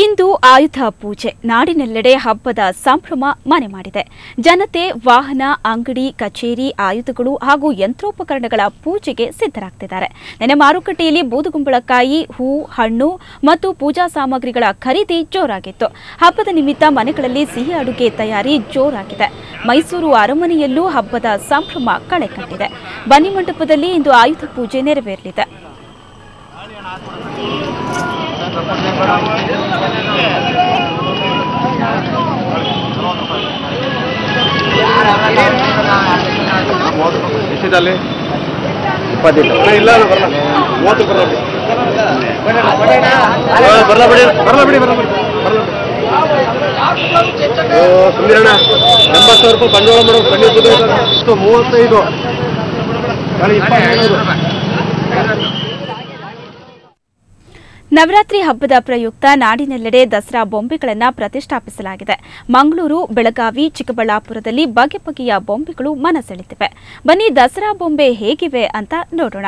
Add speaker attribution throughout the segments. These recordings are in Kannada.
Speaker 1: ಇಂದು ಆಯುಧ ಪೂಜೆ ನಾಡಿನೆಲ್ಲೆಡೆ ಹಬ್ಬದ ಸಂಭ್ರಮ ಮನೆ ಮಾಡಿದೆ. ಜನತೆ ವಾಹನ, ಅಂಗಡಿ, ಕಚೇರಿ, ಆಯುಧಗಳು ಹಾಗೂ ಯಂತ್ರೋಪಕರಣಗಳ ಪೂಜೆಗೆ ಸಿದ್ಧರಾಗ್ತಿದ್ದಾರೆ. ನೆನೆ ಮಾರುಕಟ್ಟೆಯಲ್ಲಿ ಬೂದುಗುಂಬಳಕಾಯಿ, ಹೂ, ಹಣ್ಣು ಮತ್ತು ಪೂಜಾ ಸಾಮಗ್ರಿಗಳ ಖರೀದಿ ಜೋರಾಗಿತ್ತು. ಹಬ್ಬದ ನಿಮಿತ್ತ ಮನೆಗಳಲ್ಲಿ ಸಿಹಿ ಅಡುಗೆ ತಯಾರಿ ಜೋರಾಗಿದೆ. ಮೈಸೂರು ಅರಮನೆಯಲ್ಲೂ ಹಬ್ಬದ ಸಂಭ್ರಮ ಕಳೆ ಕಟ್ಟಿದೆ. ಬನ್ನಿ ಮಂಟಪದಲ್ಲಿ ಇಂದು ಆಯುಧ ಪೂಜೆ ನೆರವೇರಲಿದೆ. ನವರಾತ್ರಿ ಹಬ್ಬದ ಪ್ರಯುಕ್ತ ನಾಡಿನೆಲ್ಲೆಡೆ ದಸರಾ ಬೊಂಬೆಗಳನ್ನು ಪ್ರತಿಷ್ಠಾಪಿಸಲಾಗಿದೆ. ಮಂಗಳೂರು, ಬೆಳಗಾವಿ, ಚಿಕ್ಕಬಳ್ಳಾಪುರದಲ್ಲಿ ಬಗೆ ಬಗೆಯ ಬೊಂಬೆಗಳು ಮನಸೆಳೆದಿವೆ. ಬನ್ನಿ ದಸರಾ ಬೊಂಬೆ ಹೇಗಿವೆ ಅಂತ ನೋಡೋಣ.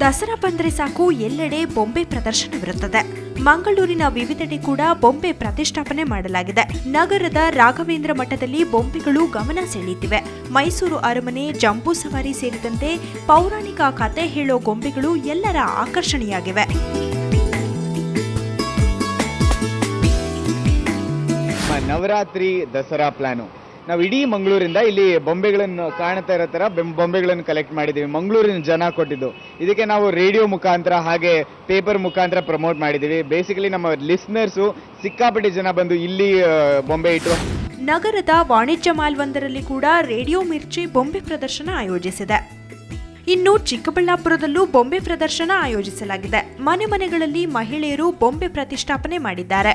Speaker 2: ದಸರಾ ಬಂದರೆ ಸಾಕು ಎಲ್ಲೆಡೆ ಬೊಂಬೆ ಪ್ರದರ್ಶನವಿರುತ್ತದೆ. ಮಂಗಳೂರಿನ ವಿವಿಧೆಡೆ ಕೂಡ ಬೊಂಬೆ ಪ್ರತಿಷ್ಠಾಪನೆ ಮಾಡಲಾಗಿದೆ. ನಗರದ ರಾಘವೇಂದ್ರ ಮಠದಲ್ಲಿ ಬೊಂಬೆಗಳು ಗಮನ ಸೆಳೆಯುತ್ತಿವೆ. ಮೈಸೂರು ಅರಮನೆ, ಜಂಬೂ ಸವಾರಿ ಸೇರಿದಂತೆ ಪೌರಾಣಿಕ ಕತೆ ಹೇಳೋ ಗೊಂಬೆಗಳು ಎಲ್ಲರ ಆಕರ್ಷಣೆಯಾಗಿವೆ.
Speaker 3: ನವರಾತ್ರಿ ದಸರಾ ಪ್ಲಾನು ನಾವು ಇಡೀ ಮಂಗಳೂರಿಂದ ಇಲ್ಲಿ ಬೊಂಬೆಗಳನ್ನು ಕಾಣ್ತಾ ಇರೋ ತರ ಬೊಂಬೆಗಳನ್ನು ಕಲೆಕ್ಟ್ ಮಾಡಿದ್ದೀವಿ. ಮಂಗಳೂರಿನ ಜನ ಕೊಟ್ಟಿದ್ದು. ಇದಕ್ಕೆ ನಾವು ರೇಡಿಯೋ ಮುಖಾಂತರ ಹಾಗೆ ಪೇಪರ್ ಮುಖಾಂತರ ಪ್ರಮೋಟ್ ಮಾಡಿದ್ದೀವಿ. ಬೇಸಿಕಲಿ ನಮ್ಮ ಲಿಸ್ನರ್ಸು ಸಿಕ್ಕಾಪಟ್ಟೆ ಜನ ಬಂದು ಇಲ್ಲಿ ಬೊಂಬೆ ಇಟ್ಟು.
Speaker 2: ನಗರದ ವಾಣಿಜ್ಯ ಮಾಲ್ ಒಂದರಲ್ಲಿ ಕೂಡ ರೇಡಿಯೋ ಮಿರ್ಚಿ ಬೊಂಬೆ ಪ್ರದರ್ಶನ ಆಯೋಜಿಸಿದೆ. ಇನ್ನು ಚಿಕ್ಕಬಳ್ಳಾಪುರದಲ್ಲೂ ಬೊಂಬೆ ಪ್ರದರ್ಶನ ಆಯೋಜಿಸಲಾಗಿದೆ. ಮನೆಗಳಲ್ಲಿ ಮಹಿಳೆಯರು ಬೊಂಬೆ ಪ್ರತಿಷ್ಠಾಪನೆ ಮಾಡಿದ್ದಾರೆ.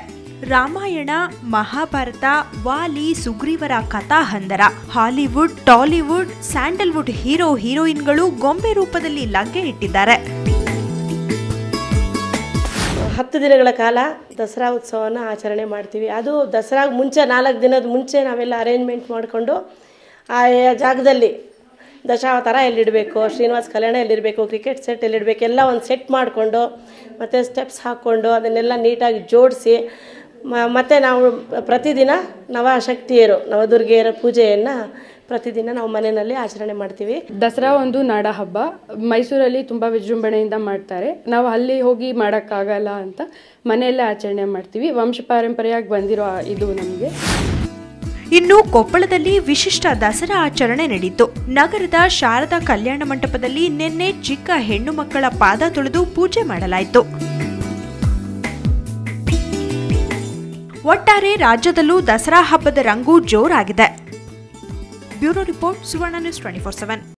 Speaker 2: ರಾಮಾಯಣ, ಮಹಾಭಾರತ, ವಾಲಿ, ಸುಗ್ರೀವರ ಕಥಾಹಂದರ, ಹಾಲಿವುಡ್, ಟಾಲಿವುಡ್, ಸ್ಯಾಂಡಲ್ವುಡ್ ಹೀರೋ ಹೀರೋಯಿನ್ಗಳು ಗೊಂಬೆ ರೂಪದಲ್ಲಿ ಲಗ್ಗೆ ಇಟ್ಟಿದ್ದಾರೆ.
Speaker 4: 10 ದಿನಗಳ ಕಾಲ ದಸರಾ ಉತ್ಸವವನ್ನು ಆಚರಣೆ ಮಾಡ್ತೀವಿ. ಅದು ದಸರಾಗ ಮುಂಚೆ 4 ದಿನದ ಮುಂಚೆ ನಾವೆಲ್ಲ ಅರೇಂಜ್ಮೆಂಟ್ ಮಾಡಿಕೊಂಡು ಆಯಾ ಜಾಗದಲ್ಲಿ ದಶಾವತಾರ ಎಲ್ಲಿಡಬೇಕು, ಶ್ರೀನಿವಾಸ ಕಲ್ಯಾಣ ಎಲ್ಲಿಡಬೇಕು, ಕ್ರಿಕೆಟ್ ಸೆಟ್ ಎಲ್ಲಿಡಬೇಕು ಎಲ್ಲ ಒಂದು ಸೆಟ್ ಮಾಡಿಕೊಂಡು ಮತ್ತು ಸ್ಟೆಪ್ಸ್ ಹಾಕ್ಕೊಂಡು ಅದನ್ನೆಲ್ಲ ನೀಟಾಗಿ ಜೋಡಿಸಿ ಮತ್ತು ನಾವು ಪ್ರತಿದಿನ ನವಶಕ್ತಿಯರು, ನವದುರ್ಗೆಯರ ಪೂಜೆಯನ್ನು ಪ್ರತಿದಿನ ನಾವು ಮನೆಯಲ್ಲಿ ಆಚರಣೆ ಮಾಡ್ತೀವಿ.
Speaker 5: ದಸರಾ ಒಂದು ನಾಡ ಹಬ್ಬ. ಮೈಸೂರಲ್ಲಿ ತುಂಬ ವಿಜೃಂಭಣೆಯಿಂದ ಮಾಡ್ತಾರೆ. ನಾವು ಅಲ್ಲಿ ಹೋಗಿ ಮಾಡೋಕ್ಕಾಗಲ್ಲ ಅಂತ ಮನೆಯಲ್ಲೇ ಆಚರಣೆ ಮಾಡ್ತೀವಿ. ವಂಶ ಪಾರಂಪರೆಯಾಗಿ ಬಂದಿರೋ ಇದು ನಮಗೆ.
Speaker 2: ಇನ್ನು ಕೊಪ್ಪಳದಲ್ಲಿ ವಿಶಿಷ್ಟ ದಸರಾ ಆಚರಣೆ ನಡೆಯಿತು. ನಗರದ ಶಾರದಾ ಕಲ್ಯಾಣ ಮಂಟಪದಲ್ಲಿ ನಿನ್ನೆ ಚಿಕ್ಕ ಹೆಣ್ಣು ಮಕ್ಕಳ ಪಾದ ತೊಳೆದು ಪೂಜೆ ಮಾಡಲಾಯಿತು. ಒಟ್ಟಾರೆ ರಾಜ್ಯದಲ್ಲೂ ದಸರಾ ಹಬ್ಬದ ರಂಗು ಜೋರಾಗಿದೆ. ಬ್ಯೂರೋ ರಿಪೋರ್ಟ್, ಸುವರ್ಣ ನ್ಯೂಸ್ 24/7.